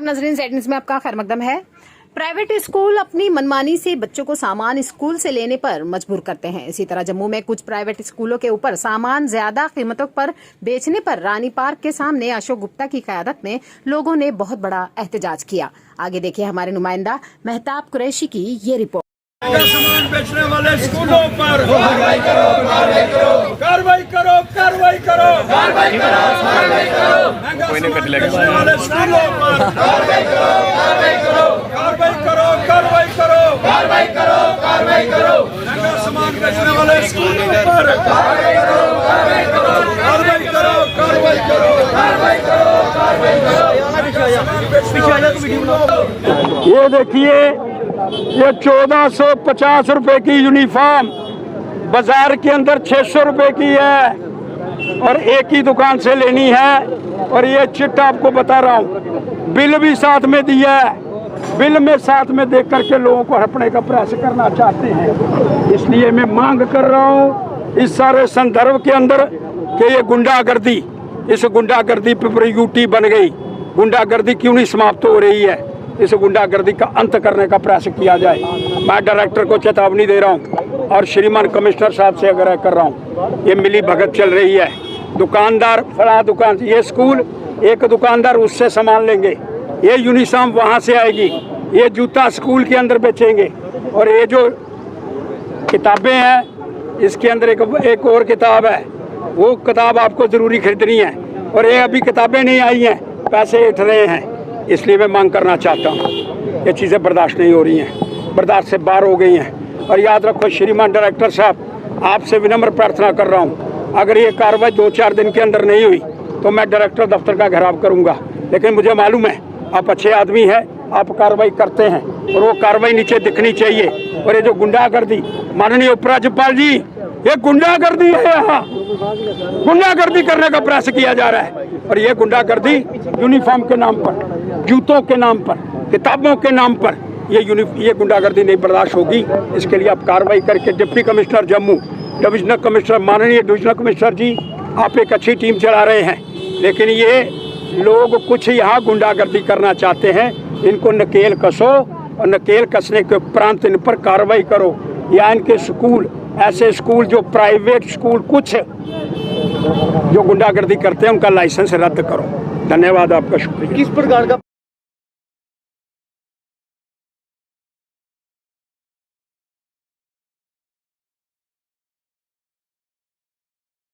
नाज़रीन, Z news में आपका खैर मकदम है। प्राइवेट स्कूल अपनी मनमानी से बच्चों को सामान स्कूल से लेने पर मजबूर करते हैं। इसी तरह जम्मू में कुछ प्राइवेट स्कूलों के ऊपर सामान ज्यादा कीमतों पर बेचने पर रानी पार्क के सामने अशोक गुप्ता की क़यादत में लोगों ने बहुत बड़ा एहतजाज किया। आगे देखिए हमारे नुमाइंदा महताब कुरैशी की ये रिपोर्ट। सामान बेचने वाले स्कूलों पर कार्रवाई करो, कार्रवाई करो, कार्रवाई करो, कार्रवाई करो, कार्रवाई करो, कार्रवाई करो। महंगा सामान बेचने वाले स्कूलों पर कार्रवाई करो, कार्रवाई करो, कार्रवाई करो, कार्रवाई करो, कार्रवाई करो, कार्रवाई करो। महंगा सामान बेचने वाले स्कूलों पर कार्रवाई करो, कार्रवाई करो, कार्रवाई करो, कार्रवाई करो, कार्रवाई करो, कार्रवाई करो। ये देखिए, ये 1450 रुपए की यूनिफॉर्म बाजार के अंदर 600 रुपए की है और एक ही दुकान से लेनी है। और ये चिट आपको बता रहा हूँ, बिल भी साथ में दिया है। बिल में साथ में देख करके लोगों को हड़पने का प्रयास करना चाहते हैं। इसलिए मैं मांग कर रहा हूँ इस सारे संदर्भ के अंदर कि ये गुंडागर्दी, इस गुंडागर्दी पे पूरी यूटी बन गई। गुंडागर्दी क्यों नहीं समाप्त हो रही है? इस गुंडागर्दी का अंत करने का प्रयास किया जाए। मैं डायरेक्टर को चेतावनी दे रहा हूं और श्रीमान कमिश्नर साहब से आग्रह कर रहा हूं, ये मिली भगत चल रही है। दुकानदार फला दुकान, ये स्कूल एक दुकानदार उससे सामान लेंगे, ये यूनिफॉर्म वहां से आएगी, ये जूता स्कूल के अंदर बेचेंगे। और ये जो किताबें हैं इसके अंदर एक और किताब है, वो किताब आपको ज़रूरी खरीदनी है। और ये अभी किताबें नहीं आई हैं, पैसे उठ रहे हैं। इसलिए मैं मांग करना चाहता हूँ, ये चीज़ें बर्दाश्त नहीं हो रही हैं, बर्दाश्त से बाहर हो गई हैं। और याद रखो श्रीमान डायरेक्टर साहब, आपसे विनम्र प्रार्थना कर रहा हूँ, अगर ये कार्रवाई 2-4 दिन के अंदर नहीं हुई तो मैं डायरेक्टर दफ्तर का घेराव करूँगा। लेकिन मुझे मालूम है आप अच्छे आदमी हैं, आप कार्रवाई करते हैं और वो कार्रवाई नीचे दिखनी चाहिए। और ये जो गुंडागर्दी, माननीय उपराज्यपाल जी, ये गुंडागर्दी है, यहाँ गुंडागर्दी करने का प्रयास किया जा रहा है। और ये गुंडागर्दी यूनिफॉर्म के नाम पर, जूतों के नाम पर, किताबों के नाम पर, ये गुंडागर्दी नहीं बर्दाश्त होगी। इसके लिए आप कार्रवाई करके deputy commissioner Jammu, divisional commissioner, माननीय डिविजनल कमिश्नर जी, आप एक अच्छी टीम चला रहे हैं। लेकिन ये लोग कुछ यहाँ गुंडागर्दी करना चाहते हैं, इनको नकेल कसो और नकेल कसने के उपरांत इन पर कार्रवाई करो। या इनके स्कूल, ऐसे स्कूल जो प्राइवेट स्कूल कुछ जो गुंडागर्दी करते हैं, उनका लाइसेंस रद्द करो। धन्यवाद, आपका शुक्रिया। किस प्रकार का